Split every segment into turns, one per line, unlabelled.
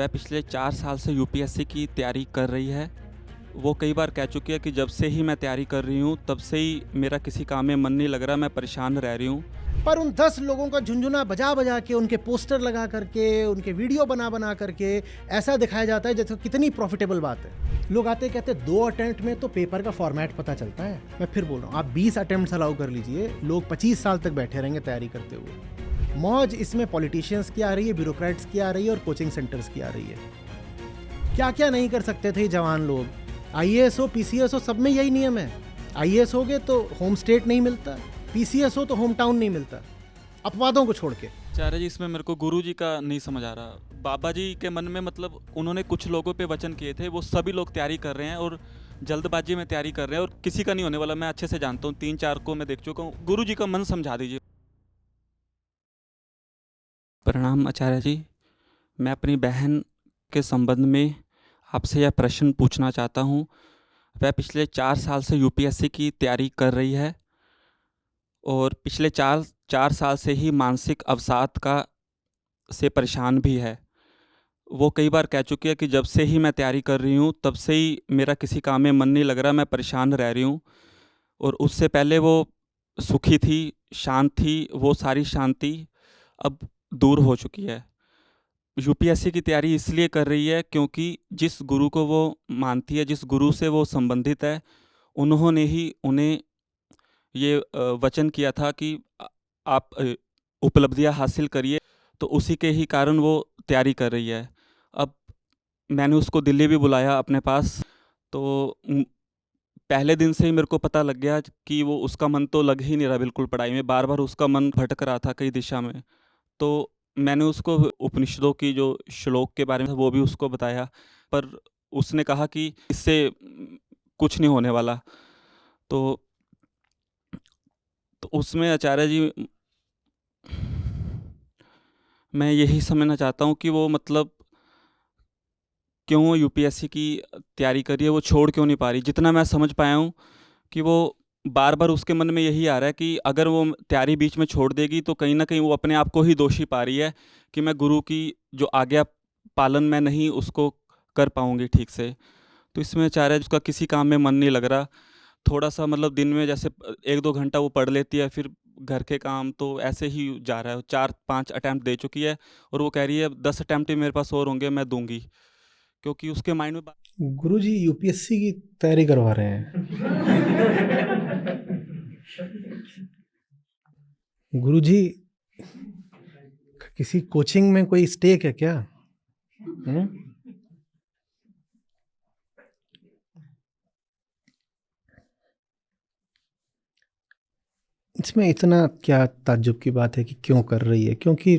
वह पिछले 4 साल से यूपीएससी की तैयारी कर रही है। वो कई बार कह चुकी है कि जब से ही मैं तैयारी कर रही हूँ, तब से ही मेरा किसी काम में मन नहीं लग रहा, मैं परेशान रह रही हूँ।
पर उन 10 लोगों का झुंझुना बजा बजा के, उनके पोस्टर लगा करके, उनके वीडियो बना बना करके ऐसा दिखाया जाता है जैसे कितनी प्रॉफिटेबल बात है। लोग आते कहते 2 अटेम्प्ट में तो पेपर का फॉर्मेट पता चलता है। मैं फिर बोल रहा हूँ, आप 20 अटेम्प्ट अलाउ कर लीजिए, लोग 25 साल तक बैठे रहेंगे तैयारी करते हुए। मौज इसमें पॉलिटिशियंस की आ रही है, ब्यूरोक्रेट्स की आ रही है और कोचिंग सेंटर्स की आ रही है। क्या क्या नहीं कर सकते थे जवान लोग। आईएएस हो, पीसीएस हो, सब में यही नियम है। आईएएस हो गए तो होम स्टेट नहीं मिलता, पीसीएस हो तो होम टाउन नहीं मिलता, अपवादों को छोड़ के।
आचार्य जी, इसमें मेरे को गुरु जी का नहीं समझ आ रहा। बाबा जी के मन में मतलब उन्होंने कुछ लोगों पे वचन किए थे, वो सभी लोग तैयारी कर रहे हैं और जल्दबाजी में तैयारी कर रहे हैं और किसी का नहीं होने वाला। मैं अच्छे से जानता हूँ, 3-4 को मैं देख चुका हूँ। गुरु जी का मन समझा दीजिए। प्रणाम आचार्य जी, मैं अपनी बहन के संबंध में आपसे यह प्रश्न पूछना चाहता हूँ। वह पिछले 4 साल से यूपीएससी की तैयारी कर रही है और पिछले 4 साल से ही मानसिक अवसाद का से परेशान भी है। वो कई बार कह चुकी है कि जब से ही मैं तैयारी कर रही हूँ, तब से ही मेरा किसी काम में मन नहीं लग रहा, मैं परेशान रह रही हूँ। और उससे पहले वो सुखी थी, शांत थी, वो सारी शांति अब दूर हो चुकी है। यूपीएससी की तैयारी इसलिए कर रही है क्योंकि जिस गुरु को वो मानती है, जिस गुरु से वो संबंधित है, उन्होंने ही उन्हें ये वचन किया था कि आप उपलब्धियां हासिल करिए, तो उसी के ही कारण वो तैयारी कर रही है। अब मैंने उसको दिल्ली भी बुलाया अपने पास, तो पहले दिन से ही मेरे को पता लग गया कि वो उसका मन तो लग ही नहीं रहा बिल्कुल पढ़ाई में, बार-बार उसका मन भटक रहा था कई दिशा में। तो मैंने उसको उपनिषदों की जो श्लोक के बारे में वो भी उसको बताया, पर उसने कहा कि इससे कुछ नहीं होने वाला। तो उसमें आचार्य जी, मैं यही समझना चाहता हूँ कि वो मतलब क्यों यूपीएससी की तैयारी कर रही है, वो छोड़ क्यों नहीं पा रही? जितना मैं समझ पाया हूँ कि वो बार-बार उसके मन में यही आ रहा है कि अगर वो तैयारी बीच में छोड़ देगी तो कहीं न कहीं वो अपने आप को ही दोषी पा रही है कि मैं गुरु की जो आज्ञा पालन मैं नहीं उसको कर पाऊँगी ठीक से। तो इसमें आचार्य उसका किसी काम में मन नहीं लग रहा। थोड़ा-सा मतलब दिन में जैसे 1-2 घंटा वो पढ़ लेती है, फिर घर के काम तो ऐसे ही जा रहा है। 4-5 अटेम्प्ट दे चुकी है और वो कह रही है 10 अटेम्प्ट ही मेरे पास और होंगे, मैं दूँगी। क्योंकि उसके माइंड में
गुरुजी यूपीएससी की तैयारी करवा रहे हैं। गुरुजी किसी कोचिंग में कोई स्टेक है क्या? इसमें इतना क्या ताज्जुब की बात है कि क्यों कर रही है? क्योंकि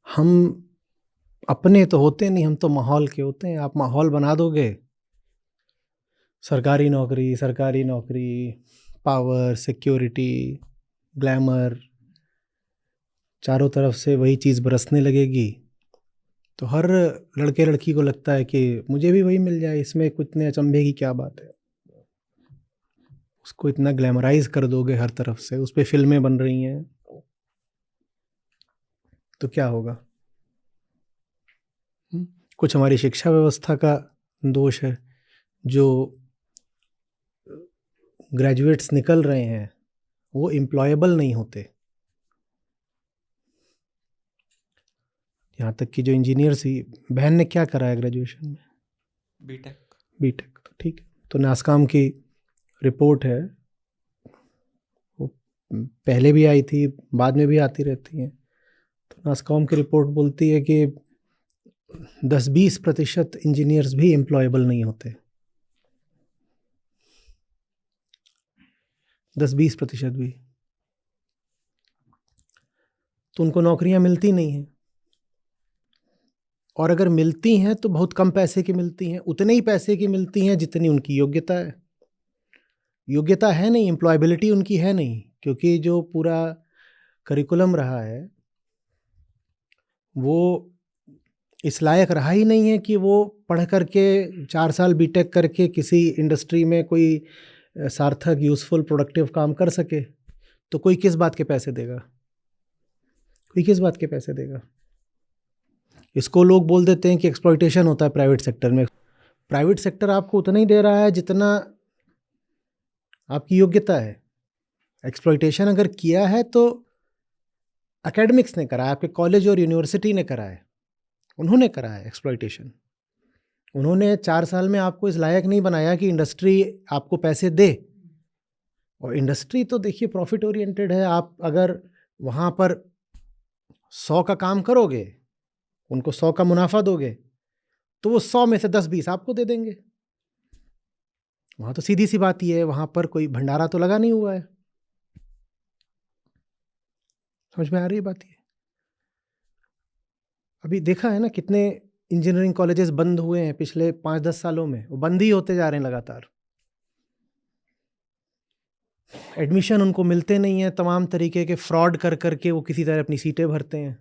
हम अपने तो होते नहीं, हम तो माहौल के होते हैं। आप माहौल बना दोगे, सरकारी नौकरी, पावर, सिक्योरिटी, ग्लैमर, चारों तरफ से वही चीज़ बरसने लगेगी, तो हर लड़के लड़की को लगता है कि मुझे भी वही मिल जाए, इसमें कुछ इतने अचंभे की क्या बात है। उसको इतना ग्लैमराइज कर दोगे हर तरफ से, उस पर फिल्में बन रही हैं, तो क्या होगा? कुछ हमारी शिक्षा व्यवस्था का दोष है। जो ग्रेजुएट्स निकल रहे हैं वो एम्प्लॉयबल नहीं होते। यहाँ तक कि जो इंजीनियर्स ही, बहन ने क्या करा है ग्रेजुएशन में? बीटेक। तो ठीक है, तो नासकाम की रिपोर्ट है, वो पहले भी आई थी, बाद में भी आती रहती हैं। तो नासकॉम की रिपोर्ट बोलती है कि 10-20% इंजीनियर्स भी एम्प्लॉयबल नहीं होते। 10-20% भी, तो उनको नौकरियां मिलती नहीं हैं, और अगर मिलती हैं तो बहुत कम पैसे की मिलती हैं, उतने ही पैसे की मिलती हैं जितनी उनकी योग्यता है। योग्यता है नहीं, एम्प्लॉयबिलिटी उनकी है नहीं, क्योंकि जो पूरा करिकुलम रहा है वो इस लायक रहा ही नहीं है कि वो पढ़ करके 4 साल बीटेक करके किसी इंडस्ट्री में कोई सार्थक, यूज़फुल, प्रोडक्टिव काम कर सके। तो कोई किस बात के पैसे देगा? कोई किस बात के पैसे देगा? इसको लोग बोल देते हैं कि एक्सप्लॉइटेशन होता है प्राइवेट सेक्टर में। प्राइवेट सेक्टर आपको उतना ही दे रहा है जितना आपकी योग्यता है। एक्सप्लॉइटेशन अगर किया है तो एकेडमिक्स ने करा है, आपके कॉलेज और यूनिवर्सिटी ने करा है, उन्होंने करा है एक्सप्लॉइटेशन। उन्होंने 4 साल में आपको इस लायक नहीं बनाया कि इंडस्ट्री आपको पैसे दे। और इंडस्ट्री तो देखिए प्रॉफिट ओरिएंटेड है। आप अगर वहाँ पर 100 का काम करोगे, उनको 100 का मुनाफा दोगे, तो वो 100 में से 10-20 आपको दे देंगे। वहाँ तो सीधी सी बात ये है, वहाँ पर कोई भंडारा तो लगा नहीं हुआ है। समझ में आ रही है बात ये? अभी देखा है ना कितने इंजीनियरिंग कॉलेजेस बंद हुए हैं पिछले 5-10 सालों में, वो बंद ही होते जा रहे हैं लगातार। एडमिशन उनको मिलते नहीं है, तमाम तरीके के फ्रॉड कर करके वो किसी तरह अपनी सीटें भरते हैं।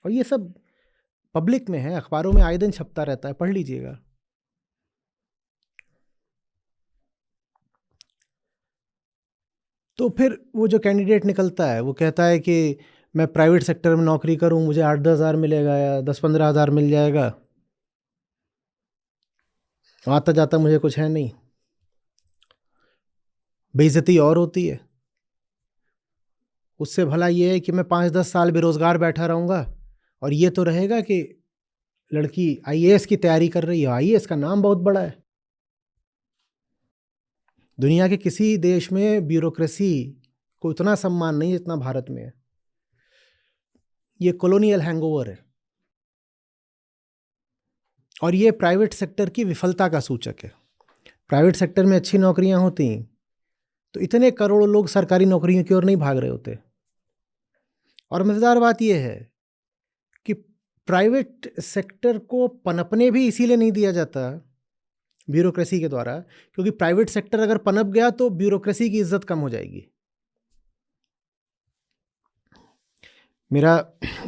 और ये सब पब्लिक में है, अखबारों में आए दिन छपता रहता है, पढ़ लीजिएगा। तो फिर वो जो कैंडिडेट निकलता है वो कहता है कि मैं प्राइवेट सेक्टर में नौकरी करूं, मुझे 8-10 हज़ार मिलेगा या 10-15 हज़ार मिल जाएगा, आता जाता मुझे कुछ है नहीं। बेइज्जती और होती है। उससे भला ये है कि मैं 5-10 साल बेरोजगार बैठा रहूँगा और ये तो रहेगा कि लड़की आईएएस की तैयारी कर रही है। आईएएस का नाम बहुत बड़ा है। दुनिया के किसी देश में ब्यूरोक्रेसी को इतना सम्मान नहीं जितना भारत में है। ये कॉलोनियल हैंगओवर है और ये प्राइवेट सेक्टर की विफलता का सूचक है। प्राइवेट सेक्टर में अच्छी नौकरियां होती तो इतने करोड़ों लोग सरकारी नौकरियों की ओर नहीं भाग रहे होते। और मज़ेदार बात यह है कि प्राइवेट सेक्टर को पनपने भी इसीलिए नहीं दिया जाता ब्यूरोक्रेसी के द्वारा, क्योंकि प्राइवेट सेक्टर अगर पनप गया तो ब्यूरोक्रेसी की इज्जत कम हो जाएगी। मेरा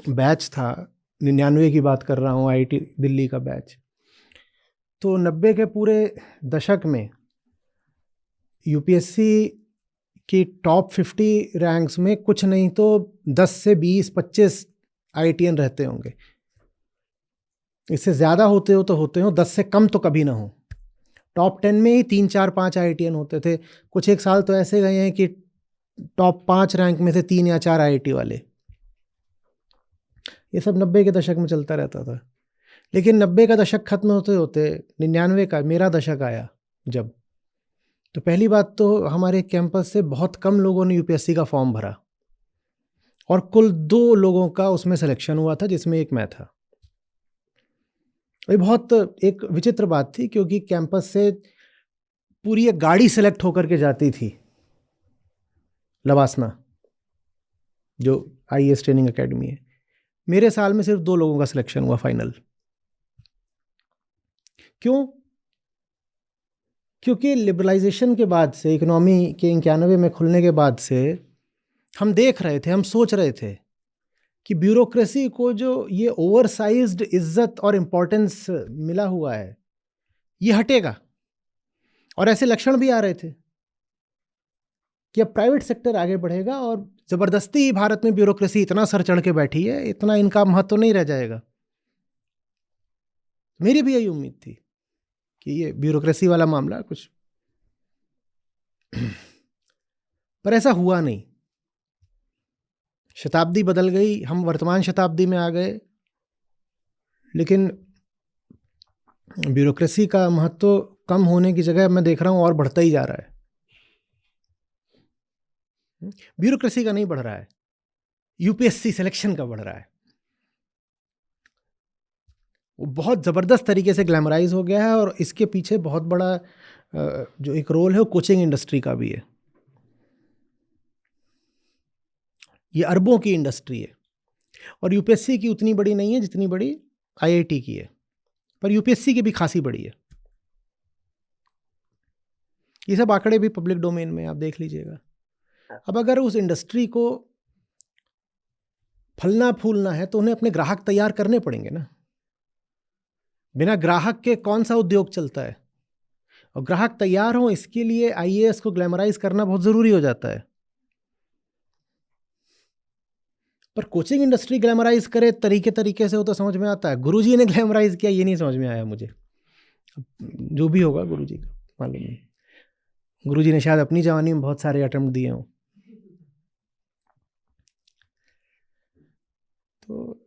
बैच था, 99 की बात कर रहा हूँ, आईआईटी दिल्ली का बैच। तो 90 के पूरे दशक में यूपीएससी की टॉप 50 रैंक्स में कुछ नहीं तो 10 से 20-25 आईआईटीएन रहते होंगे। इससे ज़्यादा होते हो तो होते हो, 10 से कम तो कभी ना हो। टॉप 10 में ही 3-4-5 आईआईटीएन होते थे। कुछ एक साल तो ऐसे गए हैं कि टॉप 5 रैंक में से 3 या 4 आईआईटी वाले। ये सब 90 के दशक में चलता रहता था। लेकिन 90 का दशक खत्म होते होते 99 का मेरा दशक आया जब, तो पहली बात तो हमारे कैंपस से बहुत कम लोगों ने यूपीएससी का फॉर्म भरा और कुल 2 लोगों का उसमें सिलेक्शन हुआ था, जिसमें एक मैं था। ये बहुत एक विचित्र बात थी, क्योंकि कैंपस से पूरी एक गाड़ी सेलेक्ट होकर के जाती थी लवासना, जो आईएएस ट्रेनिंग एकेडमी है। मेरे साल में सिर्फ 2 लोगों का सिलेक्शन हुआ फाइनल। क्यों? क्योंकि लिबरलाइजेशन के बाद से, इकोनॉमी के 91 में खुलने के बाद से हम देख रहे थे, हम सोच रहे थे कि ब्यूरोक्रेसी को जो ये ओवरसाइज्ड इज्जत और इम्पोर्टेंस मिला हुआ है ये हटेगा। और ऐसे लक्षण भी आ रहे थे कि अब प्राइवेट सेक्टर आगे बढ़ेगा और ज़बरदस्ती भारत में ब्यूरोक्रेसी इतना सर चढ़ के बैठी है, इतना इनका महत्व नहीं रह जाएगा। मेरी भी यही उम्मीद थी कि ये ब्यूरोक्रेसी वाला मामला कुछ पर ऐसा हुआ नहीं। शताब्दी बदल गई, हम वर्तमान शताब्दी में आ गए, लेकिन ब्यूरोक्रेसी का महत्व कम होने की जगह मैं देख रहा हूँ और बढ़ता ही जा रहा है। ब्यूरोक्रेसी का नहीं बढ़ रहा है, यूपीएससी सिलेक्शन का बढ़ रहा है। वो बहुत ज़बरदस्त तरीके से ग्लैमराइज हो गया है और इसके पीछे बहुत बड़ा जो एक रोल है वो कोचिंग इंडस्ट्री का भी है। ये अरबों की इंडस्ट्री है और यूपीएससी की उतनी बड़ी नहीं है जितनी बड़ी आईआईटी की है, पर यूपीएससी की भी खासी बड़ी है। ये सब आंकड़े भी पब्लिक डोमेन में, आप देख लीजिएगा। अब अगर उस इंडस्ट्री को फलना फूलना है तो उन्हें अपने ग्राहक तैयार करने पड़ेंगे ना। बिना ग्राहक के कौन सा उद्योग चलता है? और ग्राहक तैयार हो इसके लिए आईएएस को ग्लैमराइज करना बहुत ज़रूरी हो जाता है। पर कोचिंग इंडस्ट्री ग्लैमराइज करे तरीके तरीके से, वो तो समझ में आता है। गुरुजी ने ग्लैमराइज किया, ये नहीं समझ में आया मुझे। जो भी होगा गुरुजी का मालूम नहीं। गुरुजी ने शायद अपनी जवानी में बहुत सारे अटेम्प्ट दिए हों। तो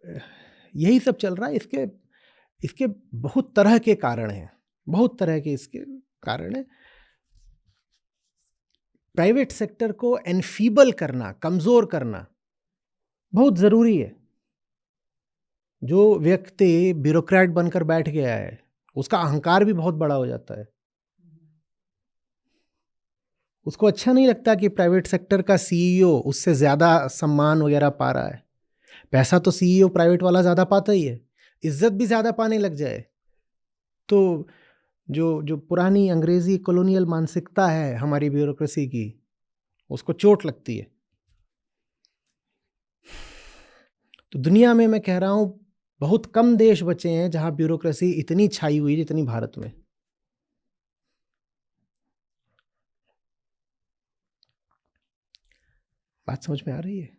यही सब चल रहा है। इसके बहुत तरह के कारण हैं, बहुत तरह के इसके कारण हैं। प्राइवेट सेक्टर को एनफीबल करना, कमज़ोर करना बहुत ज़रूरी है। जो व्यक्ति ब्यूरोक्रेट बनकर बैठ गया है, उसका अहंकार भी बहुत बड़ा हो जाता है। उसको अच्छा नहीं लगता कि प्राइवेट सेक्टर का सीईओ उससे ज़्यादा सम्मान वगैरह पा रहा है। पैसा तो सीईओ प्राइवेट वाला ज़्यादा पाता ही है, इज्जत भी ज़्यादा पाने लग जाए तो जो पुरानी अंग्रेज़ी कॉलोनियल मानसिकता है हमारी ब्यूरोक्रेसी की, उसको चोट लगती है। तो दुनिया में मैं कह रहा हूँ बहुत कम देश बचे हैं जहाँ ब्यूरोक्रेसी इतनी छाई हुई जितनी भारत में। बात समझ में आ रही है?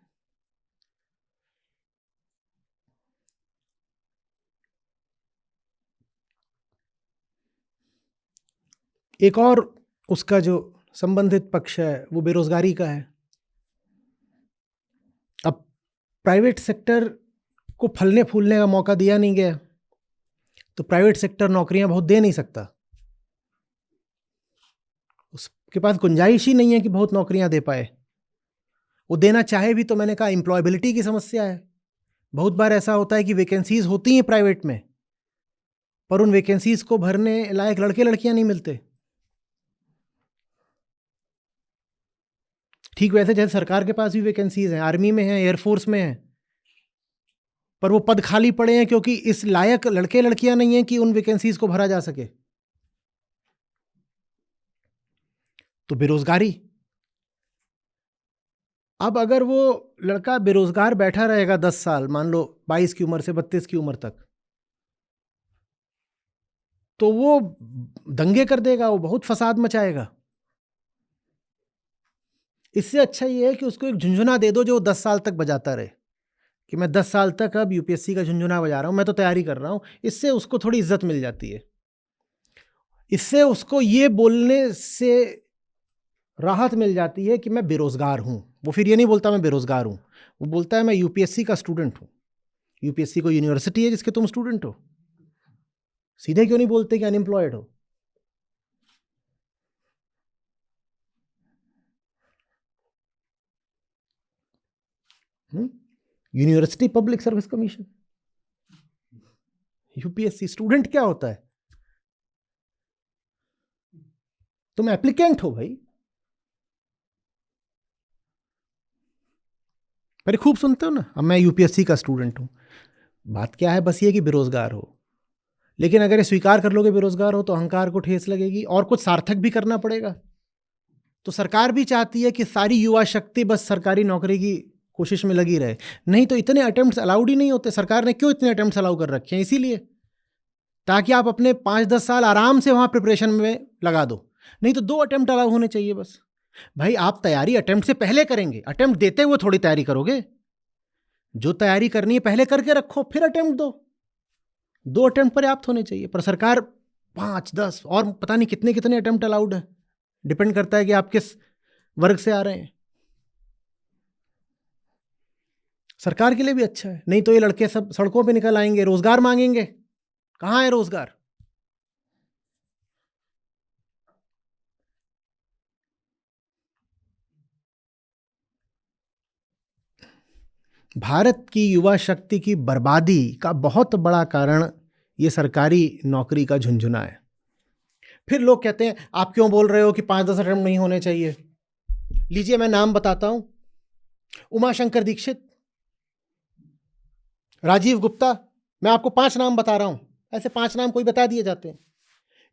एक और उसका जो संबंधित पक्ष है वो बेरोजगारी का है। अब प्राइवेट सेक्टर को फलने फूलने का मौका दिया नहीं गया तो प्राइवेट सेक्टर नौकरियां बहुत दे नहीं सकता। उसके पास गुंजाइश ही नहीं है कि बहुत नौकरियां दे पाए। वो देना चाहे भी तो मैंने कहा एम्प्लॉयबिलिटी की समस्या है। बहुत बार ऐसा होता है कि वैकेंसीज होती हैं प्राइवेट में, पर उन वैकेंसीज को भरने लायक लड़के लड़कियां नहीं मिलते। ठीक वैसे जैसे सरकार के पास भी वैकेंसीज हैं, आर्मी में हैं, एयरफोर्स में हैं, पर वो पद खाली पड़े हैं क्योंकि इस लायक लड़के लड़कियां नहीं हैं कि उन वैकेंसीज को भरा जा सके। तो बेरोजगारी। अब अगर वो लड़का बेरोजगार बैठा रहेगा 10 साल, मान लो 22 की उम्र से 32 की उम्र तक, तो वो दंगे कर देगा, वो बहुत फसाद मचाएगा। इससे अच्छा ये है कि उसको एक झुंझुना दे दो जो वो 10 साल तक बजाता रहे कि मैं 10 साल तक अब यूपीएससी का झुंझुना बजा रहा हूं, मैं तो तैयारी कर रहा हूं। इससे उसको थोड़ी इज्जत मिल जाती है। इससे उसको ये बोलने से राहत मिल जाती है कि मैं बेरोजगार हूं। वो फिर ये नहीं बोलता मैं बेरोजगार हूं, वो बोलता है मैं यूपीएससी का स्टूडेंट हूं। यूपीएससी को यूनिवर्सिटी है जिसके तुम स्टूडेंट हो। सीधे क्यों नहीं बोलते कि अनएम्प्लॉयड हो? University public service commission, UPSC. Student क्या होता है? तुम एप्लीकेंट हो भाई। पर खूब सुनते हो ना, अब मैं यूपीएससी का स्टूडेंट हूं। बात क्या है? बस ये कि बेरोजगार हो। लेकिन अगर ये स्वीकार कर लोगे बेरोजगार हो तो अहंकार को ठेस लगेगी और कुछ सार्थक भी करना पड़ेगा। तो सरकार भी चाहती है कि सारी युवा शक्ति बस सरकारी नौकरी की कोशिश में लगी रहे। नहीं तो इतने अटेम्प्ट्स अलाउड ही नहीं होते। सरकार ने क्यों इतने अटेम्प्ट्स अलाउ कर रखे हैं? इसीलिए ताकि आप अपने 5-10 साल आराम से वहां प्रिपरेशन में लगा दो। नहीं तो 2 अटेम्प्ट अलाउ होने चाहिए बस। भाई आप तैयारी अटेम्प्ट से पहले करेंगे, अटेम्प्ट देते हुए थोड़ी तैयारी करोगे। जो तैयारी करनी है पहले करके रखो, फिर अटेम्प्ट दो। 2 अटेम्प्ट पर्याप्त होने चाहिए। पर सरकार 5-10 और पता नहीं कितने कितने अटेम्प्ट अलाउड है। डिपेंड करता है कि आप किस वर्ग से आ रहे हैं। सरकार के लिए भी अच्छा है। नहीं तो ये लड़के सब सड़कों पे निकल आएंगे, रोजगार मांगेंगे। कहाँ है रोजगार? भारत की युवा शक्ति की बर्बादी का बहुत बड़ा कारण ये सरकारी नौकरी का झुंझुना है। फिर लोग कहते हैं आप क्यों बोल रहे हो कि 5-10 अटेम्प्ट नहीं होने चाहिए? लीजिए मैं नाम बताता हूं। उमाशंकर दीक्षित, राजीव गुप्ता, मैं आपको 5 नाम बता रहा हूं। ऐसे 5 नाम कोई बता दिए जाते हैं।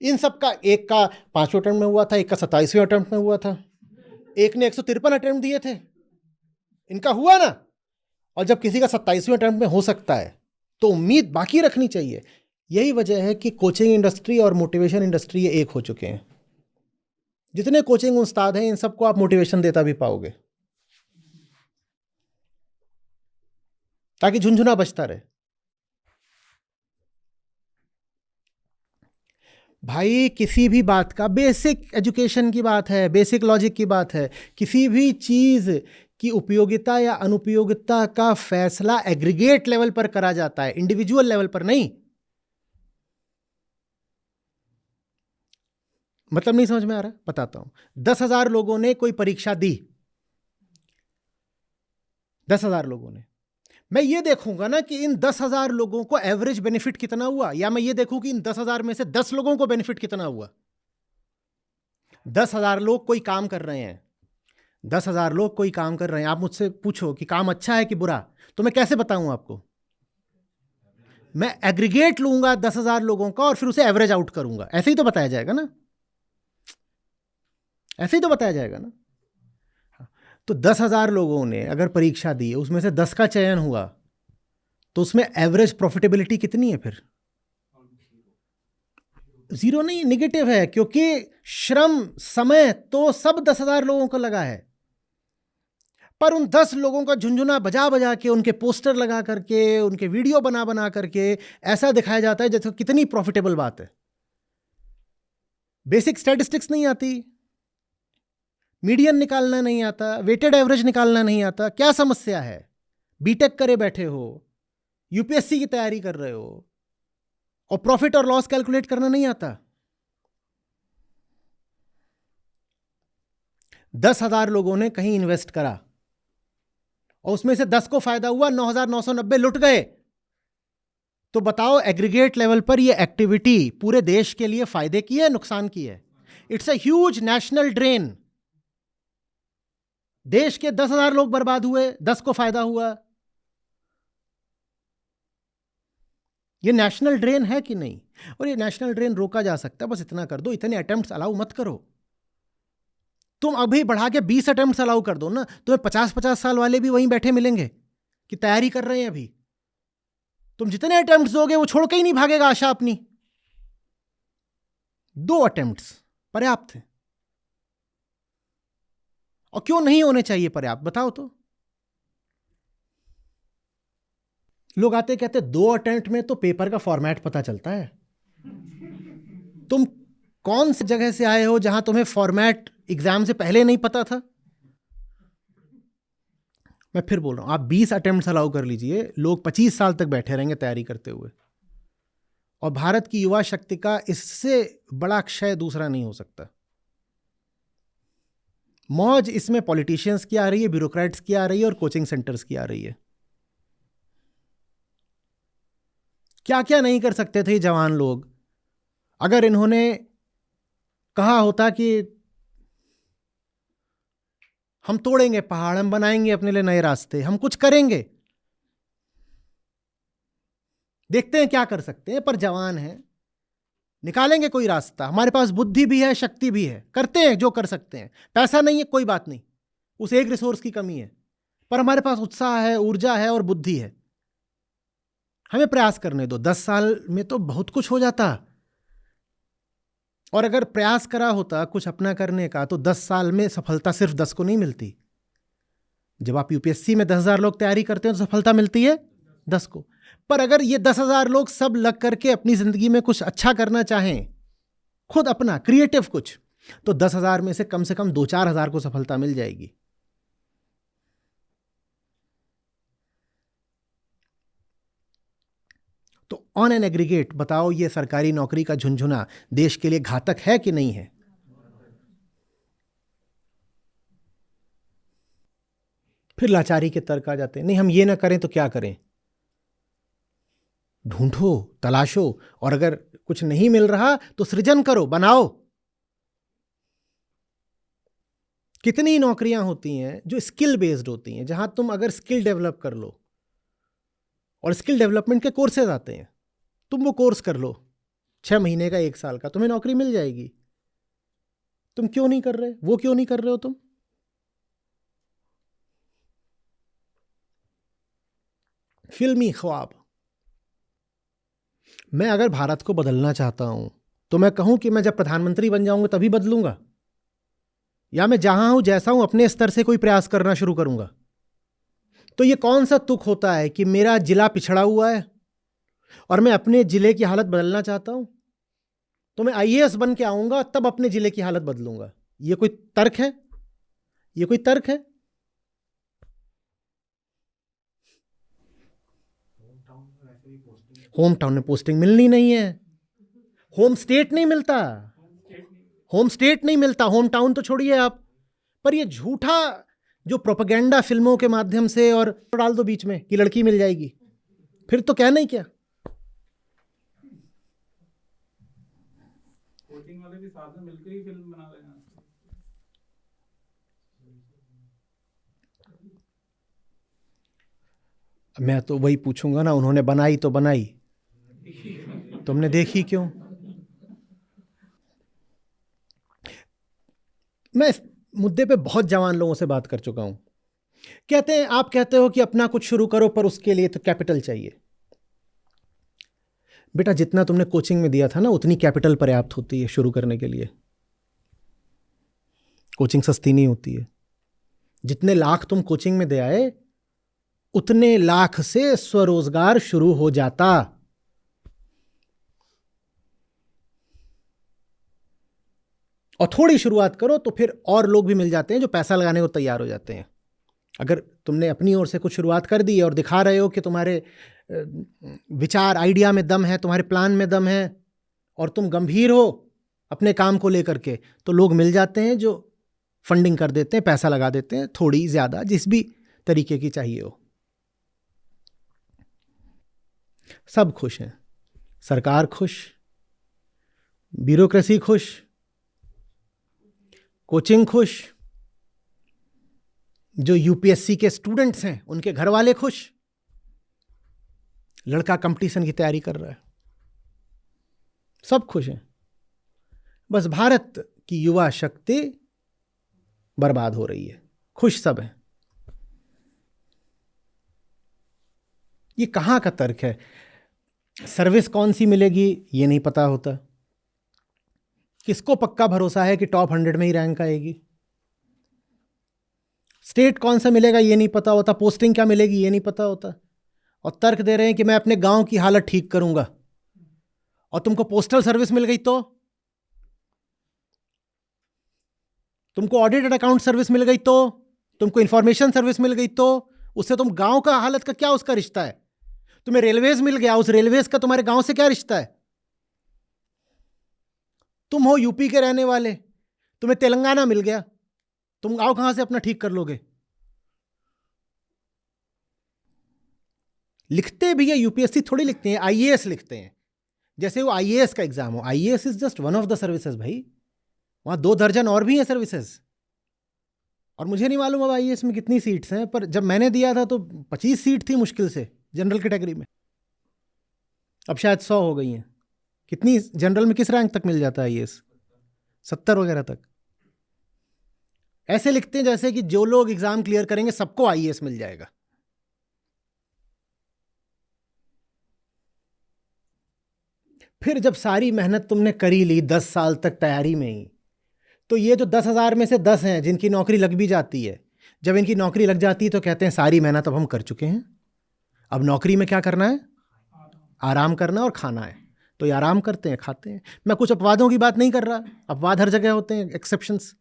इन सब का एक का 5वें अटेम्प्ट में हुआ था, एक का 27वें अटेम्प्ट में हुआ था, एक ने 153 अटेम्प्ट दिए थे। इनका हुआ ना। और जब किसी का 27वें अटेम्प्ट में हो सकता है तो उम्मीद बाकी रखनी चाहिए। यही वजह है कि कोचिंग इंडस्ट्री और मोटिवेशन इंडस्ट्री ये एक हो चुके हैं। जितने कोचिंग उस्ताद हैं इन सबको आप मोटिवेशन देता भी पाओगे। ताकि झुंझुना बचता रहे। भाई किसी भी बात का, बेसिक एजुकेशन की बात है, बेसिक लॉजिक की बात है, किसी भी चीज की उपयोगिता या अनुपयोगिता का फैसला एग्रीगेट लेवल पर करा जाता है, इंडिविजुअल लेवल पर नहीं। मतलब नहीं समझ में आ रहा? बताता हूं। 10,000 लोगों ने कोई परीक्षा दी, 10,000 लोगों ने। मैं ये देखूंगा ना कि इन 10,000 लोगों को एवरेज बेनिफिट कितना हुआ, या मैं ये देखूं कि इन 10,000 में से 10 लोगों को बेनिफिट कितना हुआ। 10,000 लोग कोई काम कर रहे हैं, 10,000 लोग कोई काम कर रहे हैं। आप मुझसे पूछो कि काम अच्छा है कि बुरा, तो मैं कैसे बताऊं आपको? मैं एग्रीगेट लूंगा 10,000 लोगों का और फिर उसे एवरेज आउट करूंगा। ऐसे ही तो बताया जाएगा ना, ऐसे ही तो बताया जाएगा ना। तो 10,000 लोगों ने अगर परीक्षा दी, उसमें से 10 का चयन हुआ, तो उसमें एवरेज प्रॉफिटेबिलिटी कितनी है फिर? जीरो नहीं, निगेटिव है, क्योंकि श्रम समय तो सब 10,000 लोगों को लगा है, पर उन 10 लोगों का झुंझुना बजा बजा के, उनके पोस्टर लगा करके, उनके वीडियो बना बना करके ऐसा दिखाया जाता है जैसे कितनी प्रॉफिटेबल बात है। बेसिक स्टैटिस्टिक्स नहीं आती, मीडियन निकालना नहीं आता, वेटेड एवरेज निकालना नहीं आता। क्या समस्या है? बीटेक करे बैठे हो, यूपीएससी की तैयारी कर रहे हो, और प्रॉफिट और लॉस कैलकुलेट करना नहीं आता। 10,000 लोगों ने कहीं इन्वेस्ट करा और उसमें से 10 को फायदा हुआ, 9,990 लुट गए। तो बताओ एग्रीगेट लेवल पर ये एक्टिविटी पूरे देश के लिए फायदे की है, नुकसान की है? It's a huge national drain. देश के 10,000 लोग बर्बाद हुए, 10 को फायदा हुआ। ये नेशनल ड्रेन है कि नहीं? और ये नेशनल ड्रेन रोका जा सकता है, बस इतना कर दो, इतने अटेम्प्ट्स अलाउ मत करो। तुम अभी बढ़ा के 20 अटेम्प्ट्स अलाउ कर दो ना, तुम्हें 50-50 साल वाले भी वहीं बैठे मिलेंगे कि तैयारी कर रहे हैं अभी। तुम जितने अटेम्प्ट्स दोगे वो छोड़ के ही नहीं भागेगा आशा अपनी। 2 अटेम्प्ट्स पर्याप्त है। और क्यों नहीं होने चाहिए पर्याप्त, बताओ तो। लोग आते कहते 2 अटेम्प्ट में तो पेपर का फॉर्मेट पता चलता है। तुम कौन सी जगह से आए हो जहां तुम्हें फॉर्मेट एग्जाम से पहले नहीं पता था? मैं फिर बोल रहा हूं, आप 20 अटेम्प्ट्स अलाउ कर लीजिए, लोग 25 साल तक बैठे रहेंगे तैयारी करते हुए। और भारत की युवा शक्ति का इससे बड़ा क्षय दूसरा नहीं हो सकता। मौज इसमें पॉलिटिशियंस की आ रही है, ब्यूरोक्रेट्स की आ रही है, और कोचिंग सेंटर्स की आ रही है। क्या क्या नहीं कर सकते थे जवान लोग अगर इन्होंने कहा होता कि हम तोड़ेंगे पहाड़, हम बनाएंगे अपने लिए नए रास्ते, हम कुछ करेंगे, देखते हैं क्या कर सकते हैं। पर जवान हैं, निकालेंगे कोई रास्ता, हमारे पास बुद्धि भी है, शक्ति भी है, करते हैं जो कर सकते हैं। पैसा नहीं है कोई बात नहीं, उस एक रिसोर्स की कमी है, पर हमारे पास उत्साह है, ऊर्जा है और बुद्धि है। हमें प्रयास करने दो, 10 साल में तो बहुत कुछ हो जाता। और अगर प्रयास करा होता कुछ अपना करने का, तो 10 साल में सफलता सिर्फ 10 को नहीं मिलती। जब आप यूपीएससी में 10,000 लोग तैयारी करते हैं तो सफलता मिलती है 10 को। पर अगर ये 10,000 लोग सब लग करके अपनी जिंदगी में कुछ अच्छा करना चाहें, खुद अपना क्रिएटिव कुछ, तो 10,000 में से कम 2-4 हज़ार को सफलता मिल जाएगी। तो ऑन एन एग्रीगेट बताओ, ये सरकारी नौकरी का झुंझुना देश के लिए घातक है कि नहीं है? फिर लाचारी के तर्क आ जाते हैं, नहीं हम ये ना करें तो क्या करें? ढूंढो, तलाशो, और अगर कुछ नहीं मिल रहा तो सृजन करो, बनाओ। कितनी नौकरियां होती हैं जो स्किल बेस्ड होती हैं, जहां तुम अगर स्किल डेवलप कर लो, और स्किल डेवलपमेंट के कोर्सेज आते हैं, तुम वो कोर्स कर लो 6 महीने का, 1 साल का, तुम्हें नौकरी मिल जाएगी। तुम क्यों नहीं कर रहे? वो क्यों नहीं कर रहे हो तुम? फिल्मी ख्वाब। मैं अगर भारत को बदलना चाहता हूं तो मैं कहूं कि मैं जब प्रधानमंत्री बन जाऊंगा तभी बदलूंगा, या मैं जहां हूं जैसा हूं अपने स्तर से कोई प्रयास करना शुरू करूंगा? तो ये कौन सा तुक होता है कि मेरा जिला पिछड़ा हुआ है और मैं अपने जिले की हालत बदलना चाहता हूं, तो मैं आईएएस बन के आऊंगा तब अपने जिले की हालत बदलूंगा? ये कोई तर्क है? ये कोई तर्क है? होम टाउन में पोस्टिंग मिलनी नहीं है, होम स्टेट नहीं मिलता, होम स्टेट नहीं मिलता, होम टाउन तो छोड़िए आप। पर ये झूठा जो प्रोपेगेंडा फिल्मों के माध्यम से और डाल दो बीच में कि लड़की मिल जाएगी, फिर तो क्या नहीं क्या।
कोचिंग वाले भी साथ में मिलकर ही फिल्म बना रहे हैं।
मैं तो वही पूछूंगा ना, उन्होंने बनाई तो बनाई, तुमने देखी क्यों? मैं इस मुद्दे पे बहुत जवान लोगों से बात कर चुका हूं। कहते हैं, आप कहते हो कि अपना कुछ शुरू करो पर उसके लिए तो कैपिटल चाहिए। बेटा, जितना तुमने कोचिंग में दिया था ना उतनी कैपिटल पर्याप्त होती है शुरू करने के लिए। कोचिंग सस्ती नहीं होती है। जितने लाख तुम कोचिंग में दे आए उतने लाख से स्वरोजगार शुरू हो जाता। और थोड़ी शुरुआत करो तो फिर और लोग भी मिल जाते हैं जो पैसा लगाने को तैयार हो जाते हैं। अगर तुमने अपनी ओर से कुछ शुरुआत कर दी और दिखा रहे हो कि तुम्हारे विचार, आइडिया में दम है, तुम्हारे प्लान में दम है और तुम गंभीर हो अपने काम को लेकर के, तो लोग मिल जाते हैं जो फंडिंग कर देते हैं, पैसा लगा देते हैं, थोड़ी ज़्यादा, जिस भी तरीके की चाहिए हो। सब खुश हैं, सरकार खुश, ब्यूरोक्रेसी खुश, कोचिंग खुश, जो यूपीएससी के स्टूडेंट्स हैं उनके घर वाले खुश, लड़का कंपटीशन की तैयारी कर रहा है, सब खुश हैं। बस भारत की युवा शक्ति बर्बाद हो रही है, खुश सब हैं। ये कहां का तर्क है? सर्विस कौन सी मिलेगी ये नहीं पता होता। किसको पक्का भरोसा है कि टॉप 100 में ही रैंक आएगी? स्टेट कौन सा मिलेगा ये नहीं पता होता। पोस्टिंग क्या मिलेगी ये नहीं पता होता। और तर्क दे रहे हैं कि मैं अपने गांव की हालत ठीक करूंगा। और तुमको पोस्टल सर्विस मिल गई तो, तुमको ऑडिटेड अकाउंट सर्विस मिल गई तो, तुमको इंफॉर्मेशन सर्विस मिल गई तो, उससे तुम गांव का हालत का क्या उसका रिश्ता है? तुम्हें रेलवेज मिल गया, उस रेलवेज का तुम्हारे गांव से क्या रिश्ता है? तुम हो यूपी के रहने वाले, तुम्हें तेलंगाना मिल गया, तुम गांव कहां से अपना ठीक कर लोगे? लिखते भी है यूपीएससी, थोड़ी लिखते हैं, आईएएस लिखते हैं। जैसे वो आईएएस का एग्जाम हो। IAS is just one of the services भाई, वहां 2 दर्जन और भी हैं सर्विसेज। और मुझे नहीं मालूम अब आईएएस में कितनी सीट्स हैं, पर जब मैंने दिया था तो 25 सीट थी मुश्किल से जनरल कैटेगरी में। अब शायद 100 हो गई हैं। कितनी जनरल में किस रैंक तक मिल जाता है आईएएस? 70 वगैरह तक। ऐसे लिखते हैं जैसे कि जो लोग एग्जाम क्लियर करेंगे सबको आईएएस मिल जाएगा। फिर जब सारी मेहनत तुमने करी ली 10 साल तक तैयारी में ही, तो ये जो 10,000 में से 10 हैं जिनकी नौकरी लग भी जाती है, जब इनकी नौकरी लग जाती है तो कहते हैं सारी मेहनत अब हम कर चुके हैं, अब नौकरी में क्या करना है? आराम करना और खाना है। तो ये आराम करते हैं, खाते हैं। मैं कुछ अपवादों की बात नहीं कर रहा, अपवाद हर जगह होते हैं, एक्सेप्शंस,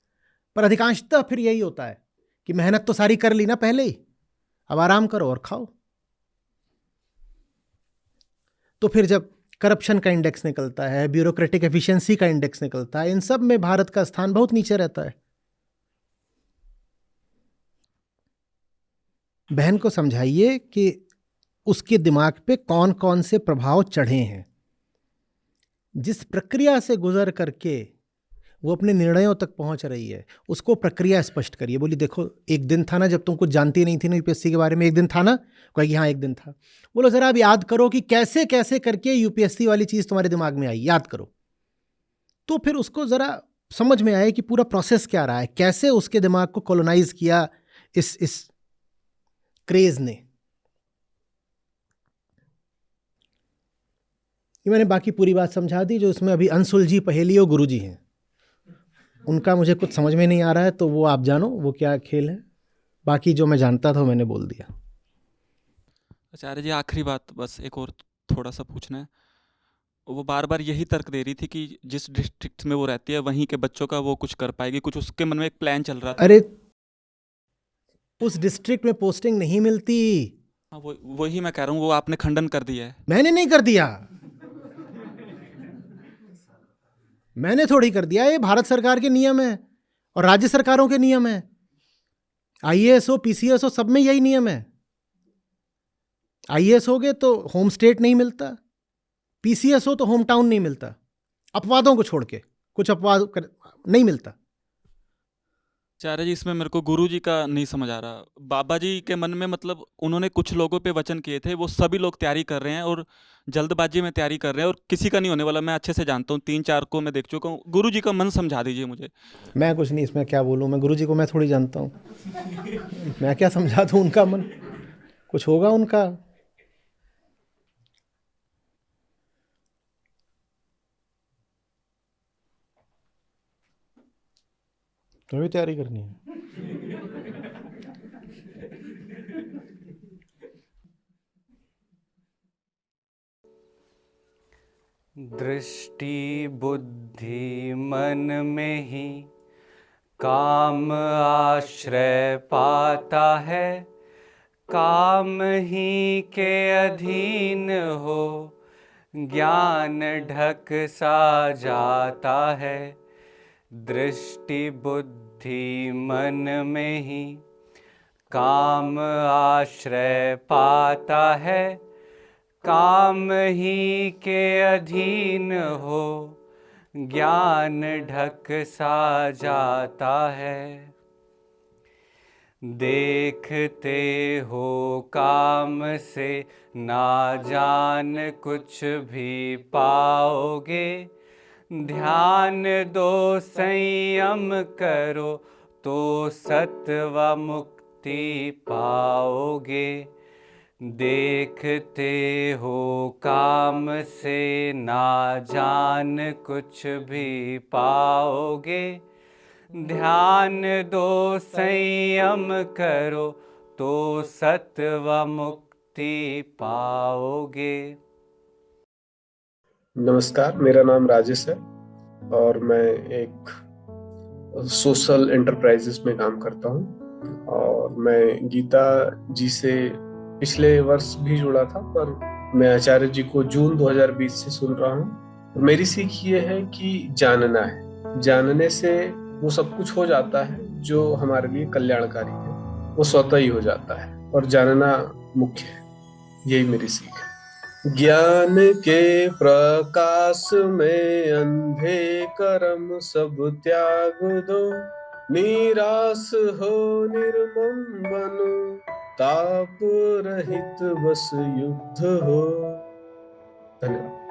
पर अधिकांशतः फिर यही होता है कि मेहनत तो सारी कर ली ना पहले ही, अब आराम करो और खाओ। तो फिर जब करप्शन का इंडेक्स निकलता है, ब्यूरोक्रेटिक एफिशिएंसी का इंडेक्स निकलता है, इन सब में भारत का स्थान बहुत नीचे रहता है। बहन को समझाइए कि उसके दिमाग पे कौन कौन से प्रभाव चढ़े हैं, जिस प्रक्रिया से गुजर करके वो अपने निर्णयों तक पहुंच रही है, उसको प्रक्रिया स्पष्ट करिए। बोली देखो, एक दिन था ना जब तुम कुछ जानती नहीं थी ना यूपीएससी के बारे में, एक दिन था ना? कहेगी हाँ एक दिन था। बोलो जरा अब याद करो कि कैसे कैसे करके यूपीएससी वाली चीज़ तुम्हारे दिमाग में आई, याद करो। तो फिर उसको ज़रा समझ में आए कि पूरा प्रोसेस क्या रहा है, कैसे उसके दिमाग को कॉलोनाइज किया इस क्रेज ने। ये मैंने बाकी पूरी बात समझा दी। जो उसमें अभी अनसुलझी पहेली वो गुरुजी हैं, उनका मुझे कुछ समझ में नहीं आ रहा है, तो वो आप जानो वो क्या खेल है। बाकी जो मैं जानता था वो मैंने बोल दिया।
आचार्य जी, आखिरी बात बस एक और थोड़ा सा पूछना है। वो बार बार यही तर्क दे रही थी कि जिस डिस्ट्रिक्ट में वो रहती है वहीं के बच्चों का वो कुछ कर पाएगी, कुछ उसके मन में एक प्लान चल रहा था।
अरे उस डिस्ट्रिक्ट में पोस्टिंग नहीं मिलती।
हाँ, वही मैं कह रहा हूँ, वो आपने खंडन कर दिया है।
मैंने नहीं कर दिया, मैंने थोड़ी कर दिया, ये भारत सरकार के नियम है और राज्य सरकारों के नियम है। आईएएस हो, पीसीएस हो, सब में यही नियम है। आईएएस हो गए तो होम स्टेट नहीं मिलता, पीसीएस हो तो होम टाउन नहीं मिलता, अपवादों को छोड़ के कुछ नहीं मिलता।
आचार्य जी, इसमें मेरे को गुरु जी का नहीं समझ आ रहा। बाबा जी के मन में मतलब उन्होंने कुछ लोगों पे वचन किए थे, वो सभी लोग तैयारी कर रहे हैं और जल्दबाजी में तैयारी कर रहे हैं और किसी का नहीं होने वाला। मैं अच्छे से जानता हूँ, 3-4 को मैं देख चुका हूँ। गुरु जी का मन समझा दीजिए मुझे।
मैं कुछ नहीं, इसमें क्या बोलूँ, मैं गुरु जी को मैं थोड़ी जानता हूँ। मैं क्या समझा दूँ उनका मन, कुछ होगा उनका। तुम्हें भी तैयारी करनी है?
दृष्टि बुद्धि मन में ही काम आश्रय पाता है, काम ही के अधीन हो ज्ञान ढक सा जाता है। दृष्टि बुद्धि मन में ही काम आश्रय पाता है, काम ही के अधीन हो ज्ञान ढक सा जाता है। देखते हो काम से ना जान कुछ भी पाओगे, ध्यान दो संयम करो तो सत्व मुक्ति पाओगे। देखते हो काम से ना जान कुछ भी पाओगे, ध्यान दो संयम करो तो सत्व मुक्ति पाओगे।
नमस्कार, मेरा नाम राजेश है और मैं एक सोशल एंटरप्राइजेस में काम करता हूँ और मैं गीता जी से पिछले वर्ष भी जुड़ा था, पर मैं आचार्य जी को जून 2020 से सुन रहा हूँ। मेरी सीख ये है कि जानना है, जानने से वो सब कुछ हो जाता है जो हमारे लिए कल्याणकारी है, वो स्वतः ही हो जाता है और जानना मुख्य है। यही मेरी सीख है। ज्ञान के प्रकाश में अंधे कर्म सब त्याग दो, निराश हो निर्मम बनो, ताप रहित बस युद्ध हो। धन्यवाद।